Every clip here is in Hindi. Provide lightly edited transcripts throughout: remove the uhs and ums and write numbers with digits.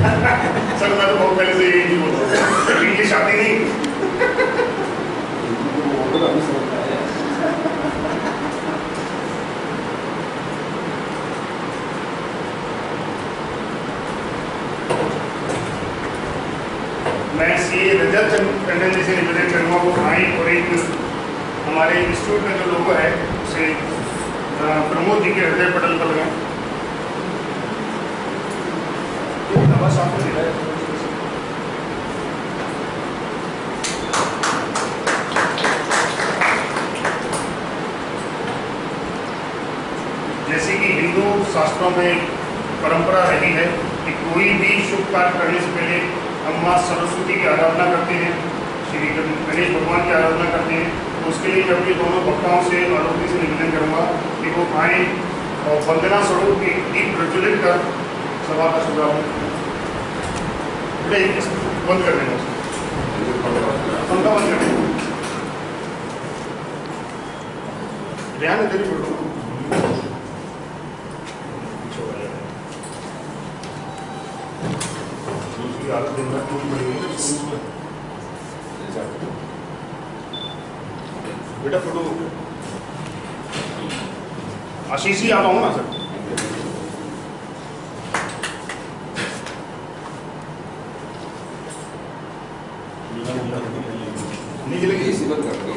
सर मैं तो बहुत पहले से यही नहीं बोलता हूँ, ये शादी नहीं। मैं सी रजत टंडन जी से निवेदन करूँगा वो आए और एक हमारे इंस्टीट्यूट का जो लोगो है उसे प्रमोद जी के हृदय पटल पर लगाएं। बस आपको मिला है। जैसे कि हिंदू शास्त्रों में परंपरा रही है कि कोई भी शुभ कार्य करने से पहले हम माँ सरस्वती की आराधना करते हैं, श्री गणेश भगवान की आराधना करते हैं। तो उसके लिए मैं अपने दोनों भक्तों से आरोग्य से निवेदन करूँगा कि वो आए और वंदना स्वरूप की दीप प्रज्वलित कर सभा का शुभारंभ बंद कर देना, पंखा बंद कर देना। ध्यान है तेरी फोटो बेटा, फोटो आशीष ही आप आओ ना सर। नहीं जलेगी, एसी बंद कर दो।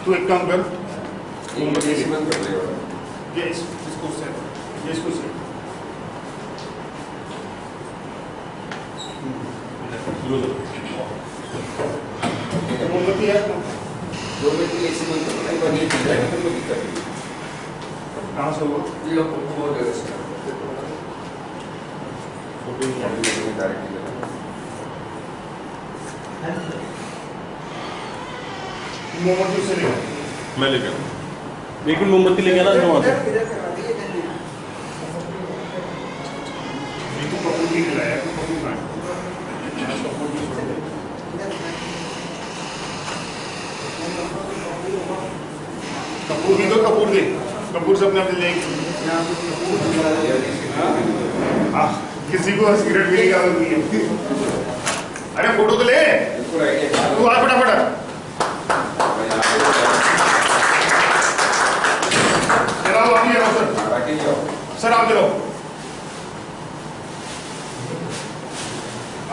तू एक काम कर, एसी बंद कर दो। ये इसको सेट, ये इसको सेट। मोमबत्ती है 2 मिनट के लिए एसी बंद कर दो। एक बार ये चल जाएगा तो कोई दिक्कत नहीं। कहाँ से हो? ये बहुत जगह से फोटो डायरेक्ट मोमबत्ती से लेकर मैं लेकर लेकिन मोमबत्ती लेके आना जो वहाँ कपूर भी खिलाया, कपूर खाए। कपूर भी तो कपूर दे, कपूर से अपने आप ले किसी को सिगरेट पीने की आदत नहीं है। अरे फोटो तो ले, तू आ फटाफट। चलाओ आप ही आओ सर आप चलो।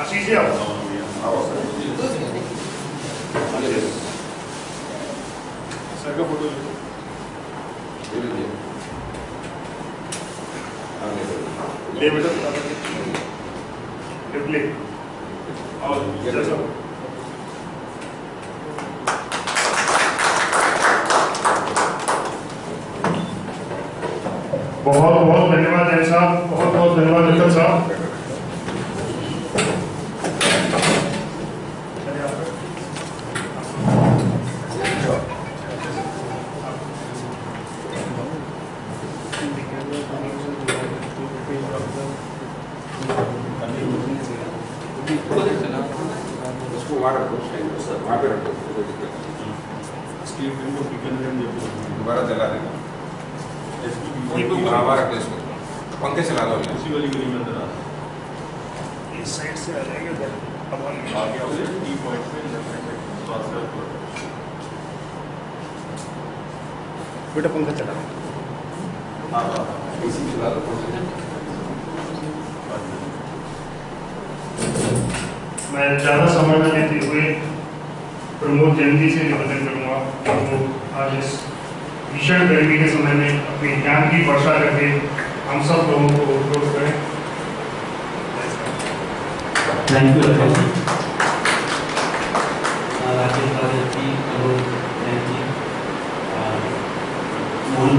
आशीष जी आओ। सर का फोटो ले बेटा, ले और बहुत बहुत धन्यवाद जय साहब, बहुत बहुत धन्यवाद विठल साहब। उसको वहाँ रखो, वहाँ पे रखो, कोई दिक्कत नहीं। दोबारा जला देना। वहाँ रख दो इसको, पंखे चला दो। उसी वाली गली में अंदर आ इस साइड से आ जाएंगे उधर। टी पॉइंट पे बेटा पंखा चला, एसी चला दो। मैं ज़्यादा समय न लेते हुए प्रमोद जैन जी से निवेदन करूँगा कि वो आज इस भीषण गर्मी के समय में अपने ज्ञान की वर्षा करके हम सब लोगों को उपयोग करें। Thank you Rakesh ji, Arun ji, Mohan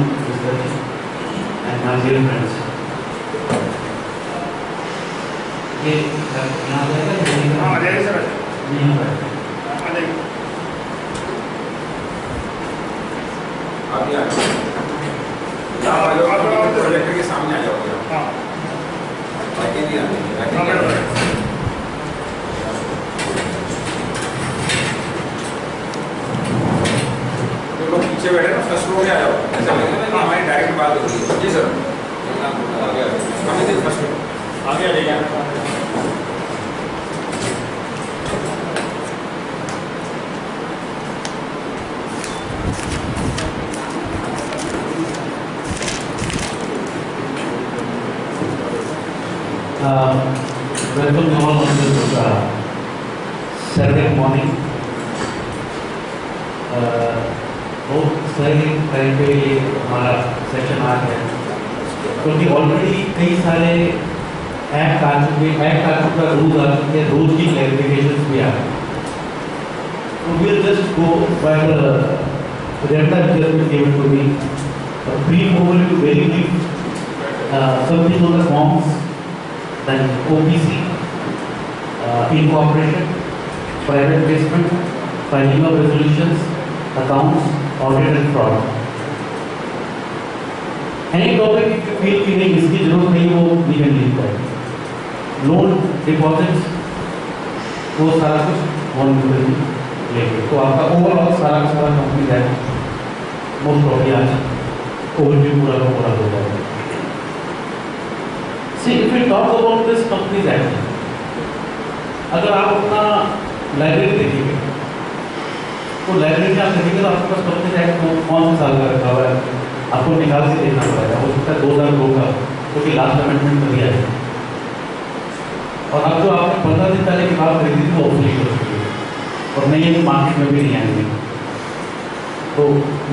and my dear friends. ये यहाँ जाएगा, हाँ आ जाएगा सर, यहाँ पर आ जाएगा। अभी आ जाओ, प्रोजेक्टर के सामने आ जाओ। हाँ बाकी नहीं आते। तो लोग पीछे बैठे ना, फर्स्ट रो में आ जाओ। ऐसा लगेगा ना कि हमारी डायरेक्ट बात हो रही है। जी सर, हमें फर्स्ट रो। आगे आ जाइए। Welcome you all on this Saturday morning. बहुत सही टाइम पे ये हमारा सेशन आ गया क्योंकि ऑलरेडी कई सारे एक्ट आ चुके रूल्स आ चुके हैं, रूल की क्लैरिफिकेशंस भी आ गए। So we'll just go by the agenda just given to me. A brief overview, very brief, something on the forms, then OPC, incorporation, private placement, filing of resolutions, accounts, audit and fraud. Any topic if you feel कि नहीं इसकी जरूरत नहीं वो we can leave that. Loan, deposits, वो सारा कुछ मॉनिटरिंग लेंगे। तो आपका ओवरऑल सारा कंपनी है मोस्ट प्रॉब्ली आज ओवरव्यू पूरा हो जाएगा। See, if we talk about this companies act, अगर आप अपना लाइब्रेरी देखिए तो लाइब्रेरी में आप देखेंगे तो आपके पास कंपनीज एक्ट कौन से साल का रखा हुआ है, आपको निकाल के देखना पड़ेगा। हो सकता है 2002 का क्योंकि लास्ट अमेंडमेंट कर दिया है और अब जो आपने 15 दिन पहले किताब खरीदी थी वो ऑब्सोलीट हो चुकी है और नई मार्केट में भी नहीं आएंगे। तो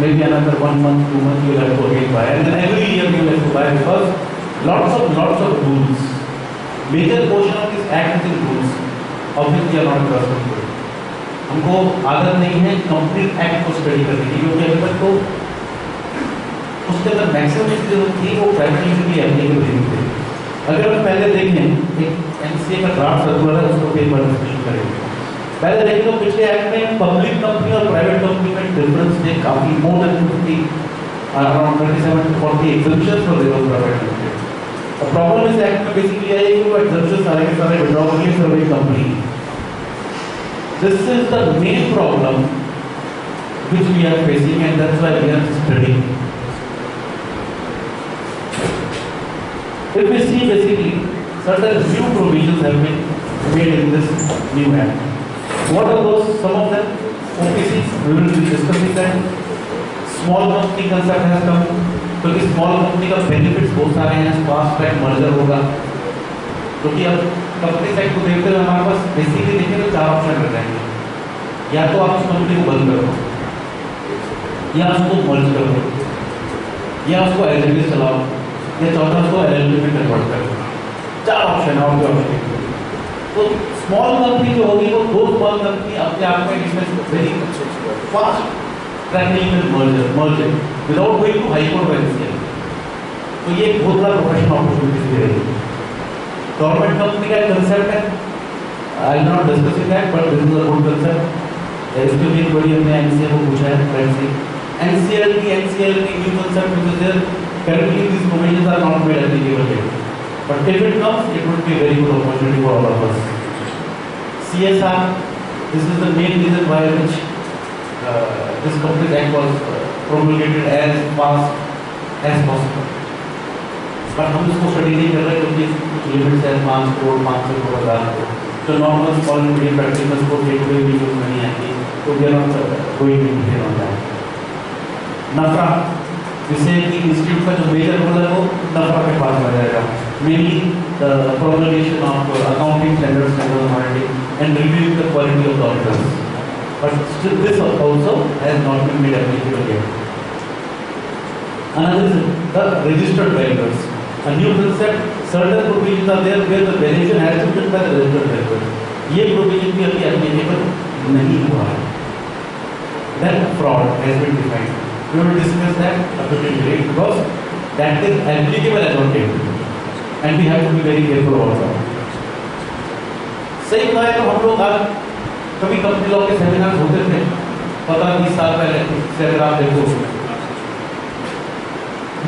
may be another 1 month 2 months you will have to again buy and then every year you will have to buy because lots of rules, major portion of this act is in rules, obviously are not trustworthy। हमको आदत नहीं है कंप्लीट एक्ट को स्टडी करने की क्योंकि अभी तक तो उसके अंदर मैक्सिमम चीज़ें जो थी वो प्राइवेट यूनिवर्सिटी एप्लीकेबल नहीं थी। अगर हम पहले देखें एक एनसीए का ड्राफ्ट सर्कुलर है उसको पेपर डिस्कशन करेंगे। पहले देखें तो पिछले एक्ट में पब्लिक कंपनी और प्राइवेट कंपनी में डिफरेंस थे काफ़ी, more than 50 around 37 to 40 exemptions for their private limited. The problem is that basically I think exemptions are withdraw only for a company. This is the main problem which we are facing and that's why we are studying. If we see basically certain new provisions have been made in this new act. What are those? Some of them OPCs, we will be discussing that. Small company concept has come. क्योंकि स्मॉल कंपनी का बेनिफिट्स बहुत सारे हैं, फास्ट ट्रैक मर्जर होगा क्योंकि अब कंपनी साइड को देखते हुए हमारे पास बेसिकली देखिए तो 4 ऑप्शन रह जाएंगे। या तो आप उस कंपनी को बंद करो या उसको मर्ज करो या उसको एलएलपी चलाओ या चौथा उसको एलएलपी में कन्वर्ट करो। 4 ऑप्शन है और कोई ऑप्शन नहीं। तो स्मॉल कंपनी जो होगी वो 2 स्मॉल कंपनी अपने आप में इसमें very fast tracking merger without going to high court NCL. तो ये एक बहुत बड़ा प्रोफेशनल अपॉर्चुनिटी दे रही है। गवर्नमेंट कंपनी का कंसेप्ट है, I will not discuss it that but this is a good concept. इसके लिए बड़ी हमने एनसीएल को पूछा है फ्रेंड्स। एनसीएल की new concept which is there currently these provisions are not made applicable yet, but if it comes it would be a very good opportunity for all of us. CSR, this is the main reason why which this Companies Act was promulgated as fast as possible. But हम इसको स्टडी नहीं कर रहे क्योंकि कुछ लिमिट्स है 5 करोड़ 500 करोड़ हज़ार को तो नॉर्मल स्मॉल मीडियम प्रैक्टिकल्स को डे टू डे यूज नहीं आएगी तो we are not going to detail on that. नफरा जिससे कि इंस्टीट्यूट का जो मेजर रोल है वो नफरा के पास आ जाएगा, mainly the promulgation of accounting standards and auditing and reviewing the quality of the auditors, but still this also has not been made applicable yet. Another is the registered vendors. A new concept, certain provisions are there where the valuation has to be done by the registered vendors. ये provision भी अभी applicable नहीं हुआ है. Then fraud has been defined. We will discuss that a bit later because that is applicable as on date, and we have to be very careful about that. सही बताएं तो हम लोग आज कभी कंपनी लॉ के सेमिनार होते थे 15-20 साल पहले से अगर आप देखो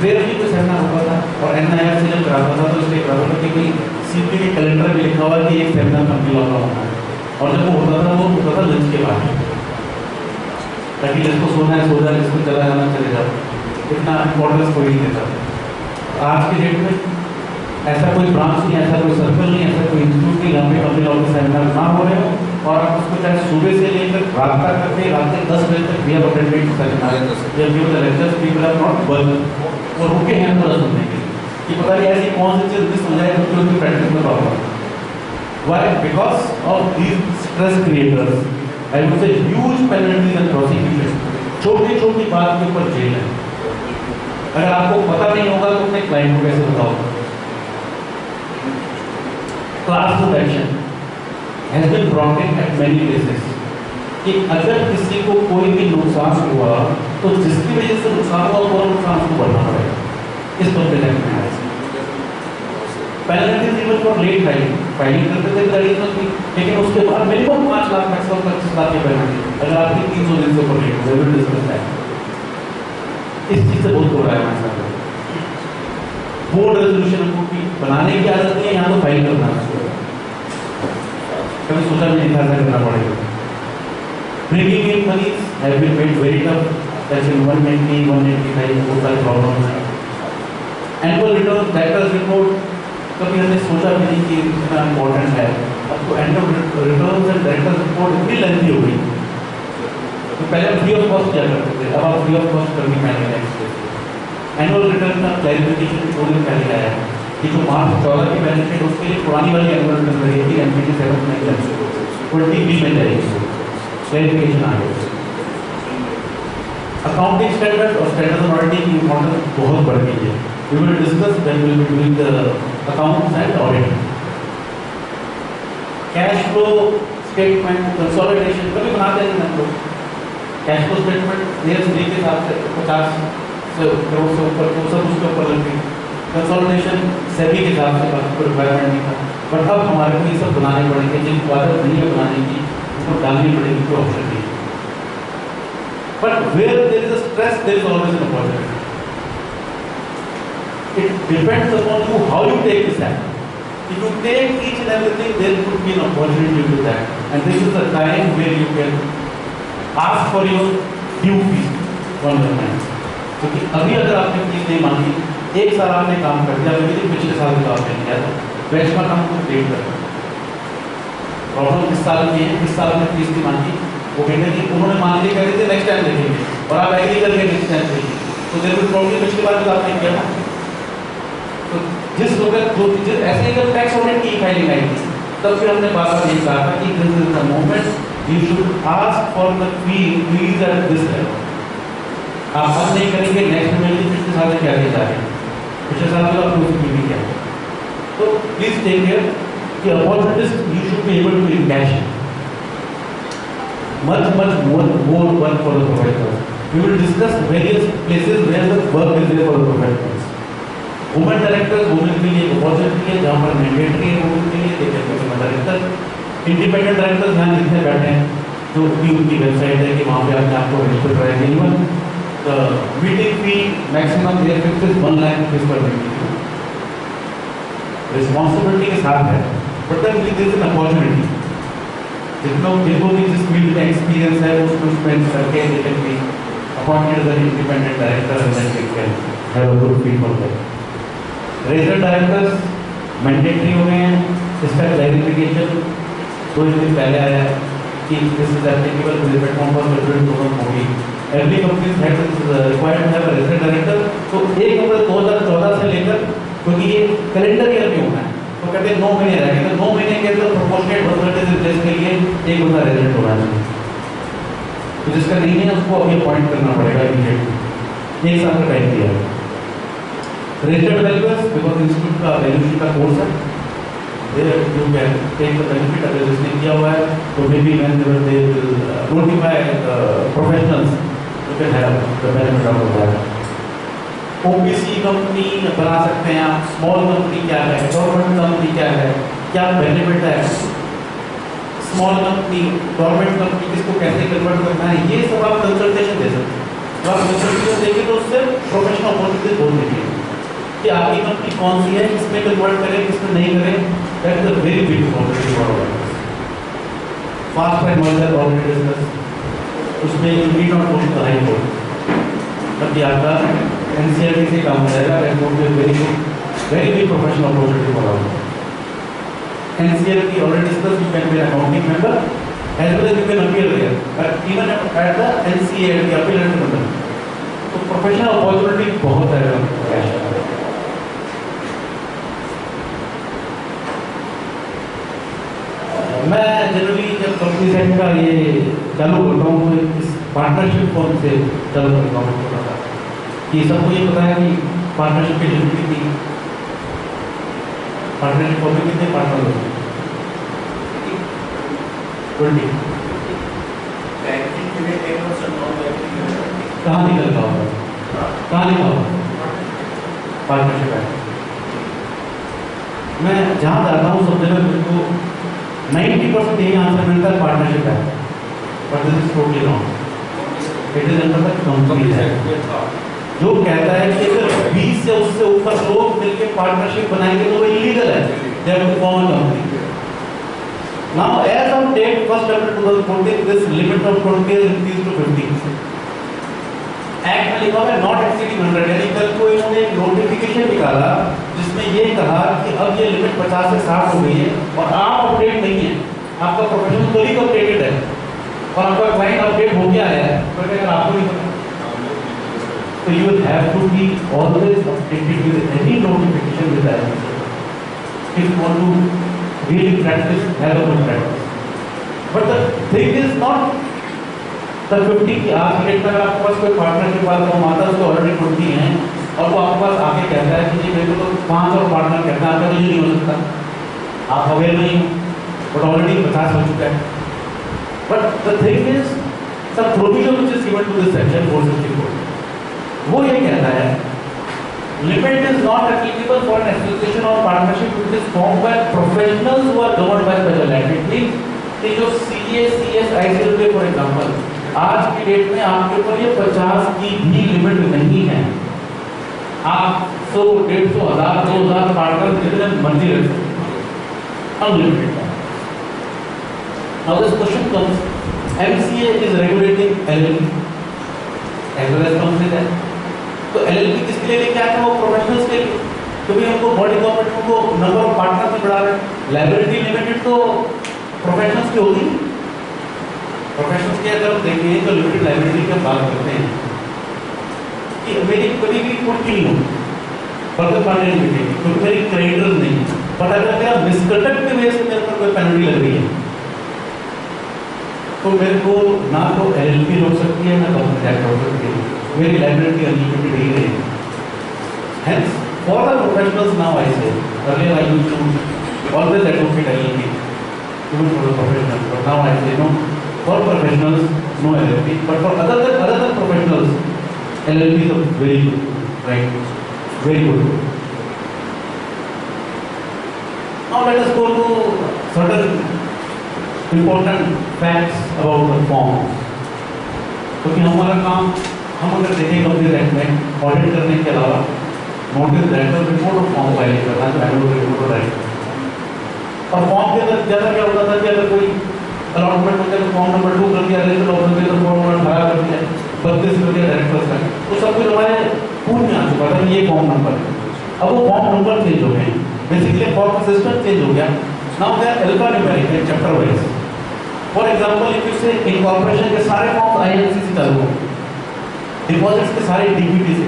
रेयरली कोई सेमिनार होता था और एनआईआर से जब कराता था तो इसलिए कराता था कि सीपी के कैलेंडर में लिखा हुआ कि एक सेमिनार कंपनी लॉ का होना है और जब वो होता था वो होता था लंच के बाद ताकि जिसको सोना है सो जाए, जिसको चला जाना चले जाओ, इतना इम्पोर्टेंस कोई नहीं देता। आज की डेट में ऐसा कोई ब्रांच नहीं, ऐसा कोई सर्कल नहीं, ऐसा कोई इंस्टीट्यूट नहीं जहाँ पे कंपनी लॉ के सेमिनार ना हो रहे हो और आप उसको चाहे सुबह से लेकर रात तक करके रात के 10 बजे तक भी अटेंडेंट सेमिनार या give the lectures people are not work और रुके हैं पूरा सुनने के लिए कि पता नहीं ऐसी कौन सी चीज़ मिस हो जाए तो उनकी प्रैक्टिस में problem. Why? Because of these stress creators, I would say huge penalties and prosecution. छोटी छोटी बात के ऊपर जेल है। अगर आपको पता नहीं होगा तो अपने क्लाइंट को कैसे बताओ? Class of action has been brought in at many places. कि अगर किसी को कोई भी नुकसान हुआ तो जिसकी वजह से नुकसान हुआ वो नुकसान उसको भरना पड़ेगा। इस पर प्रेजेंट में आया penalties even for late filing करते थे गाड़ी तो लेकिन उसके बाद मिनिमम 5 लाख मैक्सिमम 25 लाख की पेनल्टी अगर आपकी 300 दिन से ऊपर लेट हो गई डिस्कस है। इस चीज से बहुत हो रहा है हमारे साथ। बोर्ड रेजोल्यूशन हमको की बनाने की आदत नहीं है, यहाँ तो फाइल करना है। कभी सोचा भी नहीं था ऐसा करना पड़ेगा। Breaking in monies have been made very tough, section 190 185 बहुत सारे प्रॉब्लम है। एनुअल रिटर्न डायरेक्टर्स रिपोर्ट कभी हमने सोचा भी नहीं कि इतना इम्पोर्टेंट है। अब तो annual returns and directors report इतनी लेंथी हो गई तो पहले फ्री ऑफ कॉस्ट किया करते थे, अब आप फ्री ऑफ कॉस्ट करनी पड़ेगा। एनुअल रिटर्न का क्लैरिफिकेशन 2 दिन पहले आया कि जो मार्च 14 की बैलेंस शीट उसके लिए पुरानी वाली एनुअल रिटर्न रहेगी, एनपीटी 7 में जाएगी, 20B में जाएगी, क्लैरिफिकेशन आ गया। अकाउंटिंग स्टैंडर्ड और स्टैंडर्ड ऑडिटिंग की इम्पोर्टेंस बहुत बढ़ गई है। We will discuss when we will be doing the accounts and audit. Cash flow statement consolidation कभी बनाते हैं हम लोग। कैश फ्लो स्टेटमेंट ईयर 3 के हिसाब से 50 करोड़ से ऊपर तो सब उसके ऊपर लगती है। कंसोलिडेशन सेबी के हिसाब से कोई रिक्वायरमेंट नहीं था, बट अब हमारे को ये सब बनाने पड़ेंगे। जिनको आदत नहीं है बनाने की उनको डालनी पड़ेगी, कोई ऑप्शन नहीं। But where there is a stress there is always an opportunity. It depends upon you how you take this act. If you take each and everything, there could be an opportunity to that, and this is the time where you can ask for your due fees from your client. क्योंकि अभी अगर आपने फीस नहीं मांगी, 1 साल आपने काम कर दिया, लेकिन पिछले साल का आपने किया था, बेंचमार्क हमको क्रिएट करना। प्रॉब्लम इस साल की है, इस साल में फीस नहीं मांगी, वो कहते कि उन्होंने मान ली, कहते थे नेक्स्ट टाइम देखेंगे, और आप एग्री करके नेक्स्ट टाइम देखेंगे, तो देयर विल प्रॉब्लम पिछली बार जो आपने किया ना। तो जिस वक्त जो चीज़ें ऐसे ही टैक्स ऑडिट की फाइलिंग आई थी, तब फिर हमने बार बार ये कहा था कि this is the moment you should ask for the fee increase at this level. आप अब नहीं करेंगे, नेक्स्ट में पिछले साल क्या किया जाएगा, पिछले साल तो आपको उसकी भी क्या। तो प्लीज टेक केयर कि opportunities you should be able to cash much more work for the professionals. We will discuss various places where the work is there for the professionals. Women directors women के लिए अपॉर्चुनिटी है, जहाँ पर मैंडेटरी है वुमेन के लिए, देखिए वुमेन डायरेक्टर इंडिपेंडेंट डायरेक्टर्स यहाँ लिखने बैठे हैं, जो भी उनकी वेबसाइट है कि वहाँ पे अपने आपको रजिस्टर कराएंगे। Even meeting fee maximum there fix is 1 lakh rupees per meeting, responsibility के साथ है, but then this is an opportunity. जिनको भी जिस फील्ड में एक्सपीरियंस है उसको स्पेंड करके they can be appointed as an independent director and then they can have a good fee for that. Resident directors mandatory हो गए हैं, इसका क्लैरिफिकेशन 2 दिन पहले आया है कि this is applicable to the platform for resident program होगी। Every company has required to have a resident director. तो 1 अप्रैल 2014 से लेकर, क्योंकि ये कैलेंडर ईयर में होना है, तो कहते हैं 9 महीने रहेंगे, तो 9 महीने के अंदर प्रोपोर्शनेट परसेंटेज प्लेस के लिए 1 बंदा रेजिडेंट होना चाहिए। तो जिसका नहीं है उसको अभी अपॉइंट करना पड़ेगा इमीडिएटली। 1 साल का टाइम दिया है। Registered valuers, because इंस्टीट्यूट का वैल्यूएशन का कोर्स है, there you can take the benefit अगर जिसने किया हुआ है, तो maybe when they will notify professionals, you can have the benefit out of that. OPC company बना सकते हैं आप, स्मॉल कंपनी क्या है, गवर्नमेंट कंपनी क्या है, क्या बेनिफिट है, स्मॉल कंपनी, गवर्नमेंट कंपनी किसको कैसे कन्वर्ट करना है, ये सब आप कंसल्टेशन दे सकते हैं। तो आप कंसल्टेशन देंगे तो उससे प्रोफेशनल अपॉर्चुनिटीज बहुत मिलेगी कि आपकी कंपनी कौन सी है, किसमें कन्वर्ट करें, किसमें नहीं करें। That is a very big opportunity for all. Fast track merger already discuss, उसमें you need not go to the high court, बल्कि आपका एनसीईआरटी से काम हो जाएगा। That would be very good very big professional opportunity for us. NCLT already discussed, you can be an accounting member as well as you can appear there, but even at the NCLT appellate level. तो professional opportunity बहुत है cash में। मैं जनरली जब कंपनी सेट का ये चालू करता हूँ तो इस पार्टनरशिप फॉर्म से चालू करता हूँ कि सबको ये पता है कि पार्टनरशिप की लिमिट कितनी, पार्टनरशिप फॉर्म में कितने पार्टनर होते हैं? 20। कहाँ निकल रहा होगा, कहाँ लिखा होगा पार्टनरशिप है? मैं जहाँ जाता हूँ सब जगह मेरे को 90% यही आंसर मिलता है पार्टनरशिप है, but this is totally wrong. It is under the company है जो कहता है कि अगर 20 से उससे ऊपर लोग मिलकर पार्टनरशिप बनाएंगे तो वो इलीगल है, they have to form a company. Now as on date 1 April 2014 this limit of 20 is increased to 50। Act में लिखा हुआ है नॉट एक्सीडिंग 100, यानी कल को इन्होंने एक नोटिफिकेशन निकाला जिसमें ये कहा कि अब ये लिमिट 50 से 60 हो गई है और आप अपडेट नहीं है, आपका प्रोफेशनल कोई अपडेटेड है और आपका क्लाइंट अपडेट हो गया है, तो अगर आपको नहीं पता तो you will have to be always updated with any notification with that if you want to really practice have a good practice. But the thing is not the 50 की आज की डेट में आपके पास कोई पार्टनरशिप वाला फॉर्म आता है उसको ऑलरेडी 20 हैं और वो आपके पास आके कहता है कि जी मेरे को तो 5 और पार्टनर कहता है, आपका तो ये नहीं हो सकता, आप अवेयर नहीं हो, बट ऑलरेडी 50 हो चुका है। But the thing is the provision which is given to this section 464 वो ये कहता है limit is not applicable for an association और partnership which is formed by professionals who are governed by special act. It means कि जो CA CS ICL for example आज की डेट में आपके ऊपर ये 50 की भी लिमिट नहीं है, आप 100, 150, 1000, 2000 पार्टनर जितने मर्जी रख सकते, unlimited. Now this question comes, MCA is regulating LLP as well as companies है, तो LLP किसके लिए लेके आते हैं? वो प्रोफेशनल्स के लिए, क्योंकि उनको बॉडी कॉर्पोरेट उनको नंबर ऑफ पार्टनर भी बढ़ा रहे हैं। लायबिलिटी लिमिटेड तो प्रोफेशनल्स की होगी, प्रोफेशनल्स की अगर देखें तो लिमिटेड लायबिलिटी की बात करते हैं कि मेरी कभी भी कोई नहीं हो फर्दर पार्टी नहीं मिलेगी क्योंकि मेरी क्रेडिटर्स नहीं है, बट अगर मेरा मिसकंडक्ट की वजह से मेरे पर कोई पेनल्टी लग रही है तो मेरे को ना तो एलएलपी रोक सकती है ना कंपनी एक्ट रोक सकती है, मेरी लायबिलिटी अनलिमिटेड ही रहेगी। Hence, for the professionals now I say, earlier I used to always advocate LLP, even for the professionals, but now I say no, for professionals no LLP, but for other than professionals, LLP is very good, right? Very good. Now let us go to certain important facts about the forms. क्योंकि हमारा काम हम अगर देखें कंपनी एक्ट में ऑडिट करने के अलावा नोटिस डायरेक्टर रिपोर्ट और फॉर्म फाइल करना है, एनुअल रिपोर्ट और डायरेक्टर। और फॉर्म के अंदर ज़्यादा क्या होता था कि अगर कोई अलॉटमेंट हो गया तो फॉर्म नंबर 2 कर दिया, रजिस्टर्ड ऑफिसर तो फॉर्म नंबर 18 कर दिया, 32 कर दिया डायरेक्टर्स का, तो सब कुछ हमारे पूर्ण में आ चुका था ये फॉर्म नंबर है। अब वो फॉर्म नंबर चेंज हो गए, बेसिकली फॉर्म सिस्टम चेंज हो गया। Now they are alphanumeric in chapter wise. For example if you say incorporation के सारे फॉर्म आईएनसी से चालू हो, डिपॉजिट्स के सारे डीपीटी से,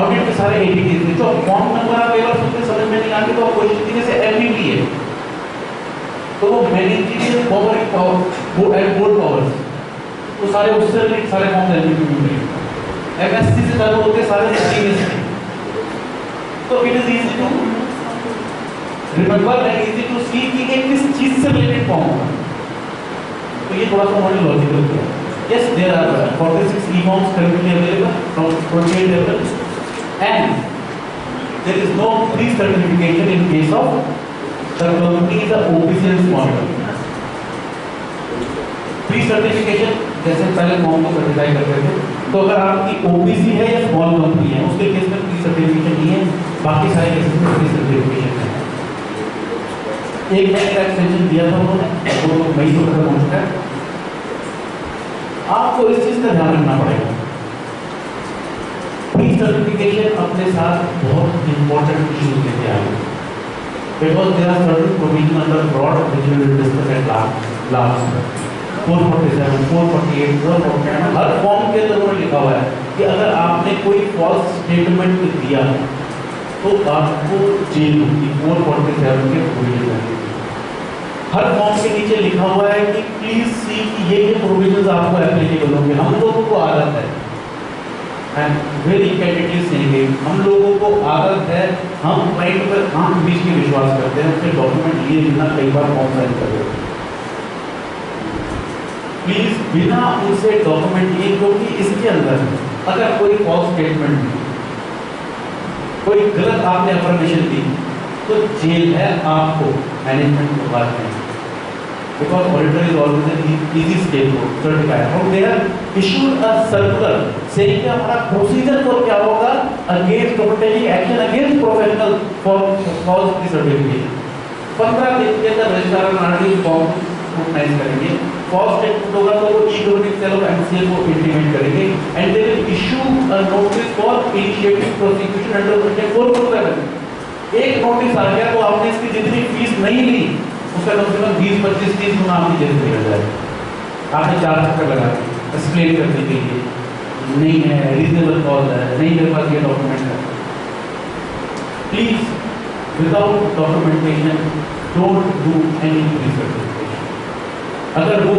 ऑडिट के सारे एडीटी से, तो फॉर्म नंबर आप एक बार सुनते समझ में नहीं आते तो आप कोशिश कीजिए से एमईटी है तो वो managerial power board and board powers तो सारे उससे रिलेटेड सारे फॉर्म एमईटी में मिलेंगे। एमएससी से चालू होते सारे सीएस तो it is easy to remember and easy to see कि ये किस चीज से रिलेटेड फॉर्म होगा। तो ये थोड़ा सा मॉडल लॉजिकल है। Yes, there are 46 e-forms currently available from 28 levels, and there is no pre-certification in case of the company is a OPC and small company. Pre-certification जैसे पहले फॉर्म को सर्टिफाई करते थे, तो अगर आपकी OPC है या स्मॉल कंपनी है उसके केस में pre-certification नहीं है, बाकी सारे केसेस में pre-certification है। एक नया एक्सटेंशन दिया था उन्होंने, वो मई से खत्म हो चुका है। आपको इस चीज का ध्यान रखना पड़ेगा, प्री certification अपने साथ बहुत important issues लेके आए हैं, because there are certain provisions under fraud which we will discuss at last 447, 448, 449 her form के अंदर उन्होंने लिखा हुआ है कि अगर आपने कोई फॉल्स स्टेटमेंट दिया तो आपको जेल होगी। 447 के प्रोविजन है, हर फॉर्म के नीचे लिखा हुआ है कि प्लीज सी कि ये प्रोविजंस आपको एप्लीकेबल होंगे। हम लोगों को आदत है, एंड वेरी कैंडिडली सेइंग, हम लोगों को आदत है, हम क्लाइंट पर आंख बीच के विश्वास करते हैं, उसके डॉक्यूमेंट लिए बिना कई बार फॉर्म साइन कर देते हैं। प्लीज बिना उनसे डॉक्यूमेंट लिए, क्योंकि इसके अंदर अगर कोई फॉल्स स्टेटमेंट दी, कोई गलत आपने अफर्मेशन दी, तो जेल है आपको, मैनेजमेंट को बात नहीं, because auditor is always an easy scapegoat, certified. From there, issued a circular saying कि हमारा procedure तो क्या होगा against taking action against professional for false certification। 15 दिन के अंदर रजिस्ट्रार नारडी फॉर्म स्क्रूटनाइज करेंगे, false statement होगा तो वो e-government cell of MCA को इंटीमेट करेंगे, and they will issue a notice for initiating prosecution under section 447। एक नोटिस आ गया तो आपने इसकी जितनी फीस नहीं ली उसका कम से कम 20-25-30 गुना आपकी जेल में लग जाएगा। आपने 4 चक्कर लगा एक्सप्लेन करने के लिए, नहीं है रीजनेबल कॉज है, नहीं मेरे पास ये डॉक्यूमेंट है। Please without documentation don't do any recertification. अगर वो,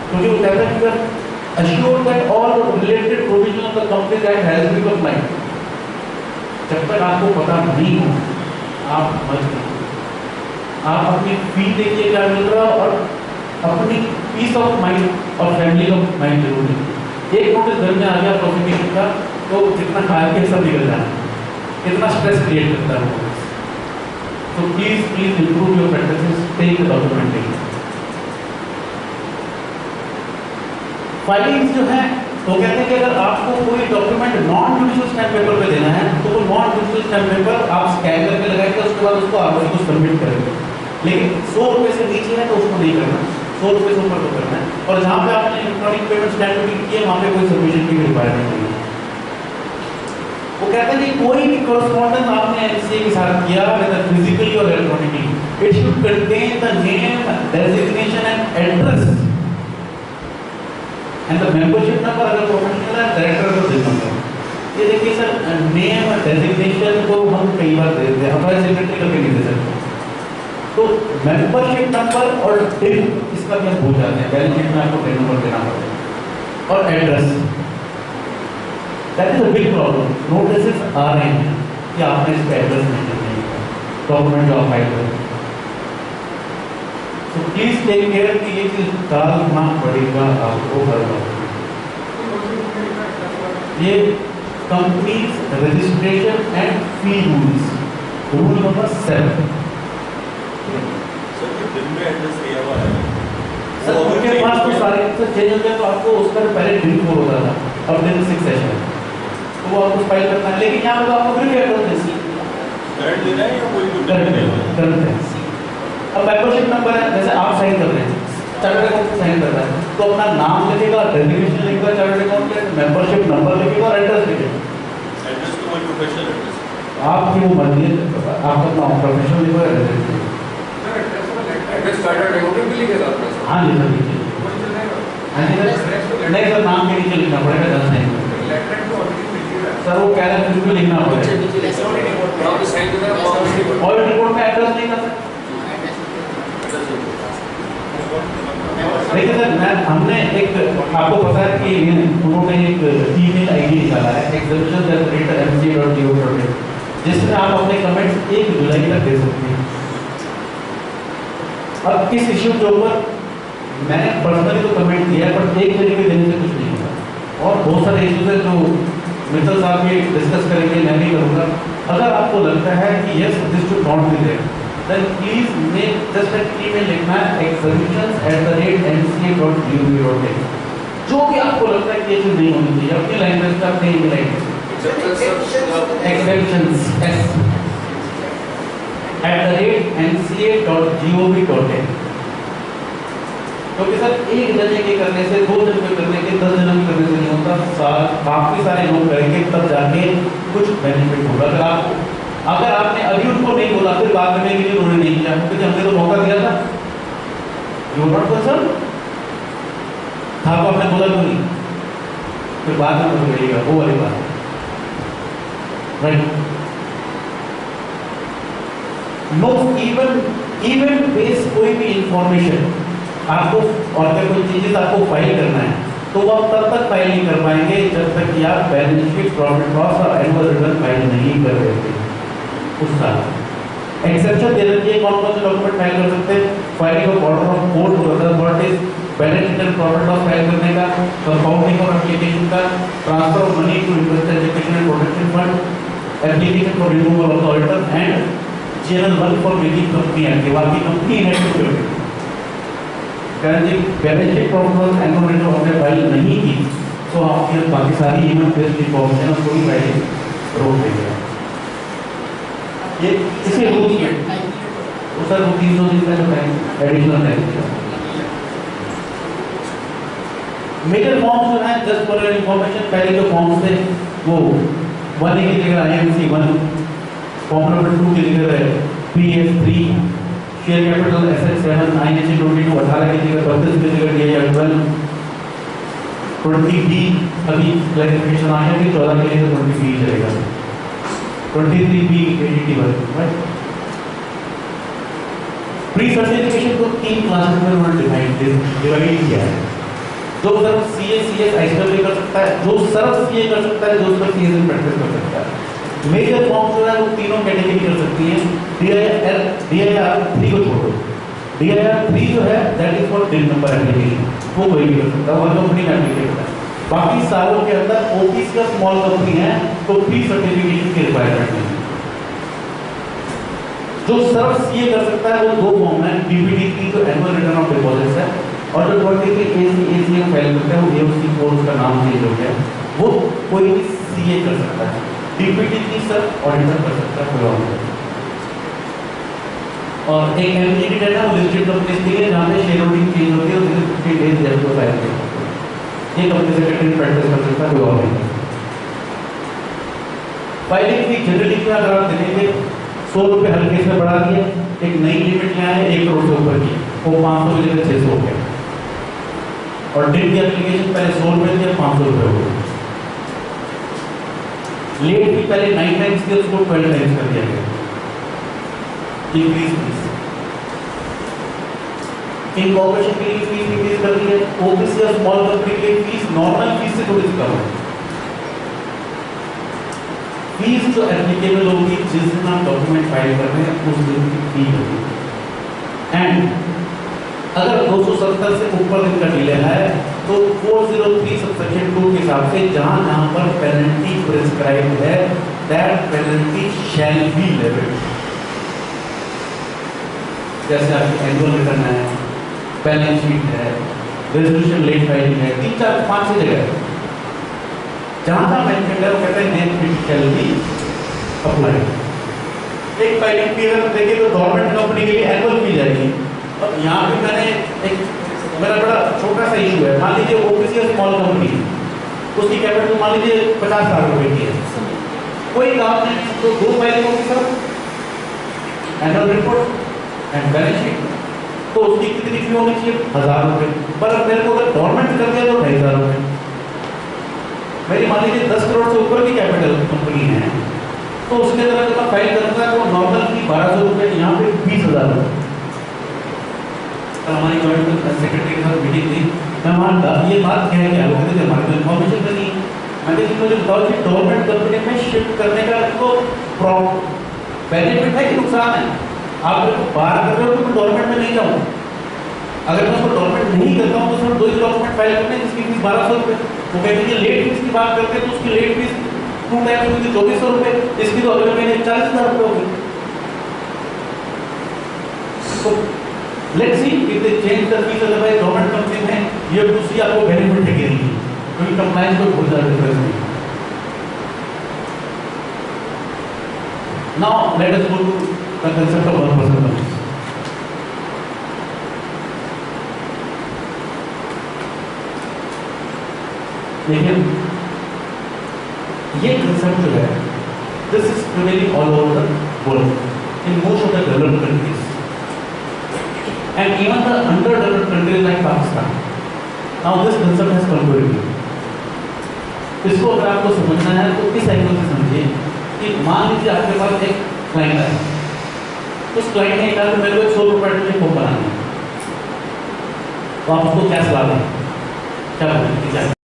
क्योंकि वो कहता है कि assure that all related provision of the company that has been applied, जब तक आपको पता नहीं हो आप मत कीजिए। आप अपनी फी देखिए क्या मिल रहा है और अपनी पीस ऑफ माइंड और फैमिली का माइंड जरूर देखिए। एक नोटिस घर में आ गया प्रोसिक्यूशन का तो जितना खाया के सब निकल जाए, कितना स्ट्रेस क्रिएट करता है वो। तो please improve your practices, take the documentation. Filings जो है तो कहते हैं कि अगर आपको कोई document non judicial stamp paper पे देना है तो वो नॉन जुडिशियल स्टैम्प पेपर आप स्कैन करके लगाएंगे, उसके बाद उसको आरओसी को सबमिट करेंगे। लेकिन 100 रुपये से नीचे है तो उसको नहीं करना, 100 रुपये से ऊपर तो करना है। और जहाँ पे आपने इलेक्ट्रॉनिक पेमेंट स्टैम्प क्लिक किया वहाँ पे कोई सबमिशन की रिक्वायरमेंट नहीं है। वो कहते हैं कि कोई भी कॉरेस्पॉन्डेंस आपने एमसीए के साथ किया whether physically or electronically, it should contain the name, designation and address and the membership number अगर प्रोफेशनल है डायरेक्टर का बिल नंबर। ये देखिए सर, नेम डेजिग्नेशन को हम कई बार दे देते हैं, हमारे सेक्रेटरी करके नहीं दे सकते, तो मेंबरशिप नंबर और डिल इसका भी हम भूल जाते हैं। बैलेंस शीट में आपको डिल नंबर देना पड़ता है और address. That is a big problem. Notices आ रहे हैं कि आपने इसका एड्रेस नहीं दिया, डॉक्यूमेंट जो आप फाइल करें, तो प्लीज टेक केयर कि ये चीज डालना पड़ेगा आपको हर डॉक्यूमेंट। ये companies registration and fee rules, rule number 7। Sir ये बिल में एड्रेस दिया हुआ है, सर उनके पास तो सारे चेंज हो गया, तो आपको उसका पहले दिन 4 होता था, अब दिन 6 सेशन है, तो वो आपको फाइल करना है। लेकिन यहाँ पे तो आपको फिर भी एड्रेस देसी करंट देना है या कोई करंट है। अब मेंबरशिप नंबर है, जैसे आप साइन कर रहे हैं, चार्टर्ड अकाउंट साइन कर रहा है तो अपना नाम लिखेगा, डेजिग्नेशन लिखेगा चार्टर्ड अकाउंट के, मेंबरशिप नंबर लिखेगा और एड्रेस लिखेगा। एड्रेस तो कोई प्रोफेशनल एड्रेस आपकी वो मर्जी है, आप अपना प्रोफेशनल लिखो या एड्रेस लिखो। एड्रेस चार्टर्ड अकाउंटेंट भी लिखेगा अपना? हाँ जी सर, लिखिए। हाँ जी सर, नहीं सर, नाम के नीचे लिखना पड़ेगा, जब साइन सर वो कह रहे हैं बिल्कुल लिखना पड़ेगा। ऑडिट रिपोर्ट में एड्रेस नहीं कर सकते। देखिए सर, हमने एक, आपको पता है कि उन्होंने एक ईमेल आईडी निकाला है exhibition@mca.gov.in, जिसमें आप अपने कमेंट्स 1 जुलाई तक दे सकते हैं। अब किस इश्यू के ऊपर मैंने पर्सनली तो कमेंट दिया है, पर 1 जुलाई के देने से कुछ नहीं होगा, और बहुत सारे इश्यूज हैं जो मित्तल साहब ये डिस्कस करेंगे, मैं भी करूँगा। अगर आपको लगता है कि yes this should not be there, then please make just an email लिखना है exhibitions@mca.gov.in। जो भी आपको लगता है कि ये चीज नहीं होनी चाहिए, अपनी लैंग्वेज का अपने ईमेल आईडी exhibitions@mca.gov.in। क्योंकि सर एक जने के करने से, 2 जन के करने के, 10 जनों के करने से नहीं होता, काफी सारे लोग करेंगे तब जाके कुछ बेनिफिट होगा। अगर आपने अभी उनको नहीं बोला फिर बात करने के लिए उन्होंने नहीं किया, क्योंकि हमने तो मौका दिया था, यू नॉट कंसर्न था तो आपने बोला क्यों नहीं, फिर बाद में बोल गईगा वो वाली बात, राइट। नो इवन बेस्ड कोई भी इंफॉर्मेशन आपको और अगर कोई चीजें आपको फाइल करना है तो वो आप तब तक फाइल नहीं कर पाएंगे जब तक कि आप बैलेंस शीट, प्रॉफिट लॉस और एनुअल रिटर्न फाइल नहीं कर देते उस साल। एक्सेप्शन दे रखी है कौन कौन से डॉक्यूमेंट फाइल कर सकते हैं, filing of order of court, what is balance sheet and profit loss file करने का, कंपाउंडिंग और एप्लीकेशन का, transfer of money to investor education and protection fund, application for removal of the auditor and channel 1 for making company active. आपकी कंपनी इनएक्टिव है, कारण जी balance sheet, profit loss, annual return आपने फाइल नहीं की तो आपकी बाकी सारी ईमेल बेस्ड इंफॉर्मेशन और पूरी फाइलिंग रोक देंगे। ये इसे रूल्स में तो सर 300 दिन का जो time additional time major forms जो है जस्ट फॉर योर इंफॉर्मेशन, पहले जो फॉर्म्स थे वो 1A की जगह IMC 1, फॉर्म नंबर 2 की जगह PS3, share capital asset 7, INC 22 18 की जगह 32 की जगह DIR 12, 20B अभी क्लैरिफिकेशन आ गया कि 14 के लिए 20B चलेगा, 23B ADT 1, right. Pre certification को 3 क्लासेस में उन्होंने डिवाइड किया है। जो सिर्फ CS ICW कर सकता है, जो सिर्फ CA कर सकता है, जो सिर्फ CS में प्रैक्टिस कर सकता है। मेजर फॉर्म जो है वो तीनों कैटेगरी कर सकती हैं। DIR 3 को छोड़ो, DIR 3 जो है that is for tin number application, वो कोई भी कर सकता है, वन कंपनी में एप्लीकेशन है। बाकी सालों के अंदर OPC का स्मॉल कंपनी है तो प्री सर्टिफिकेशन की रिक्वायरमेंट नहीं है। जो सिर्फ CA कर सकता है वो 2 फॉर्म है, DPD3 जो एनुअल रिटर्न ऑफ डिपॉजिट्स है, और जो 23 ACA फाइल करता है वो AOC कोड, उसका नाम चेंज हो गया, वो कोई भी CA कर सकता है। DPD3 सिर्फ ऑडिटर कर सकता है, कोई और नहीं। और एक MGD डेटा वो लिस्टेड कंपनीज के लिए जहाँ पे शेयर होल्डिंग चेंज होती है तो 15 डेज जब तो फाइल करते हैं, ये कंपनी सेक्रेटरी प्रैक्टिस कर सकता है, कोई और नहीं। फाइलिंग की जनरली क्या अगर आप देखेंगे 100 रुपये हल्के से बढ़ा दिए, एक नई लिमिट ले आए 1 करोड़ से ऊपर की, वो 500 की जगह 600 हो गया, और डिन की एप्लीकेशन पहले 100 रुपये थी, 500 रुपये हो गए। लेट की पहले 9 टाइम्स थी, उसको 12 टाइम्स कर दिया गया, इंक्रीज फीस। इनकॉर्पोरेशन के लिए फीस इंक्रीज कर दी है, ओपीसी और स्मॉल कंपनी के लिए फीस नॉर्मल फीस से थोड़ी सी कम है। फीस जो एप्लीकेबल होगी जिस दिन आप डॉक्यूमेंट फाइल कर रहे हैं उस दिन की फी होगी। एंड अगर 270 से ऊपर दिन का डिले है तो 403 सबसेक्शन 2 के हिसाब से जहां जहां पर पेनल्टी प्रिस्क्राइब्ड है that penalty shall be levied. जैसे आपकी एनुअल रिटर्न है, बैलेंस शीट है, रेजोल्यूशन लेट फाइलिंग है, 3 4 5 जगह है जहां जहां मेंशन है वो कहते हैं name fit shall be applied. एक फाइलिंग फी अगर देखिए तो गवर्नमेंट कंपनी के लिए एनुअल फी जाएगी। अब यहाँ पे मैंने एक मेरा बड़ा छोटा सा इशू है, मान लीजिए ओपीसी और स्मॉल कंपनी, उसकी कैपिटल मान लीजिए 50 लाख रुपए की है, कोई काम नहीं है तो 2 फाइलिंग होगी sir, annual report and balance sheet, तो उसकी कितनी फी होनी चाहिए 1000 रुपए। पर मेरे को अगर गवर्नमेंट कर दिया तो 2500 रुपए। मेरी मान लीजिए 10 करोड़ से ऊपर की कैपिटल कंपनी है तो उसके अंदर जब मैं फाइल करूंगा तो नॉर्मल फी 1200 रुपए, यहाँ पे 20,000 रुपए। हमारी जॉइंट सेक्रेटरी के साथ मीटिंग थी, मैं वहाँ ये बात कह के आया कि हमारे को इन्फॉर्मेशन करनी है, मैंने मुझे बताओ कि गवर्नमेंट कंपनी में शिफ्ट करने का तो बेनिफिट है कि नुकसान है? आप बाहर कर रहे हो तो मैं गवर्नमेंट में नहीं जाऊँ, अगर मैं उसको गवर्नमेंट नहीं करता हूँ तो सिर्फ 2 डॉक्यूमेंट फाइल करते हैं जिसकी फीस 1200 रुपये। वो कहते हैं लेट फीस की बात करते हैं तो उसकी लेट फीस 2 टाइम्स होगी 2400 रुपये, इसकी तो अगले महीने 40,000 रुपये होगी। So let's see if they change the fees, otherwise government company में you have to see आपको बेनिफिट है कि नहीं, क्योंकि कंप्लायंस को बहुत ज़्यादा डिफरेंस है। Now let us go to the concept of 1% bonus. लेकिन ये कंसेप्ट जो है, this is prevailing all over the world in most of the developed countries and even the under developed countries like Pakistan. Now this concept has come to review. इसको अगर आपको समझना है तो इस एंगल से समझिए कि मान लीजिए आपके पास एक क्लाइंट है, उस क्लाइंट ने कहा कि मेरे को 100 रुपए में फॉर्म बनाना है, तो आप उसको क्या सलाह दें, क्या बोलेंगे?